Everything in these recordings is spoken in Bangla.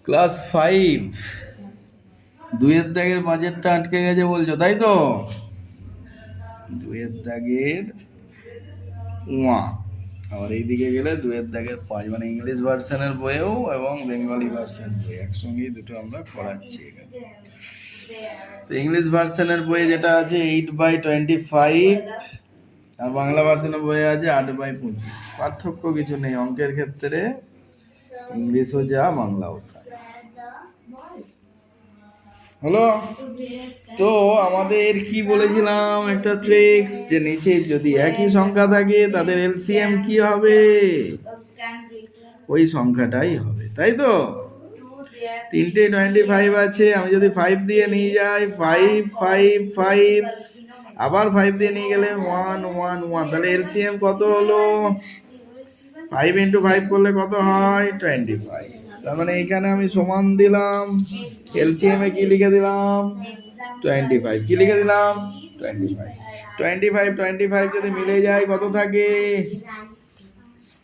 ক্লাস 5 দুইয়ের দাগের মাঝেরটা আটকে গেছে বলছো, তাই তো? দুইয়ের দাগের ওয়া, আবার এইদিকে গেলে দুইয়ের দাগের 5, মানে ইংলিশ ভার্সনের বইয়েও এবং বেঙ্গলি ভার্সন বই একসঙ্গেই দুটো আমরা পড়াচ্ছি এখানে। তো ইংলিশ ভার্সনের বইয়ে যেটা আছে 8/25, আর বাংলা ভার্সনের বইয়ে আছে 8/25। পার্থক্য কিছু নেই অঙ্কের ক্ষেত্রে, ইংলিশও যা বাংলাও তাই। হলো? তো আমাদের কি বলেছিলাম একটা ট্রিক্স, যে নিচে যদি একই সংখ্যা থাকে তাদের এলসিএম কি হবে? ওই সংখ্যাটাই হবে, তাই তো? তিনটে 25 আছে, আমি যদি 5 দিয়ে নিয়ে যাই 5 5 5, আবার 5 দিয়ে নিয়ে গেলে 1 1 1, তাহলে এলসিএম কত হলো? 5 × 5 করলে কত হয়? 25। তার মানে এখানে আমি সমান দিলাম, এলসিএম এ কি লিখে দিলাম? 25। কি লিখে দিলাম? 25। 25 25 যদি মিলে যায় কত থাকে?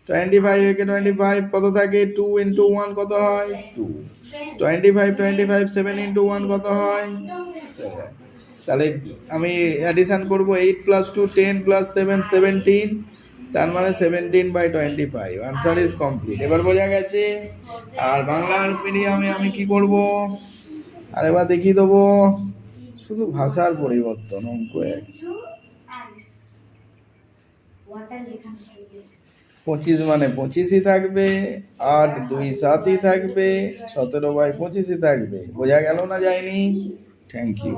25 একে 25 কত থাকে? 2 × 1 কত হয়? 2। 25 25 7 × 1 কত হয়? 7। তাহলে আমি অ্যাডিশন করব 8 + 2 10 + 7 17, তার মানে 17/25। Answer is complete. এবার বোঝা গেছে? আর বাংলার মিডিয়ামে আমি কি করব? আরেকবার দেখিয়ে দেবো, শুধু ভাষার পরিবর্তন, অঙ্ক এক। 25 মানে 25ই থাকবে, 8 2 7ই থাকবে, 17/25ই থাকবে। বোঝা গেল না যায়নি? Thank you.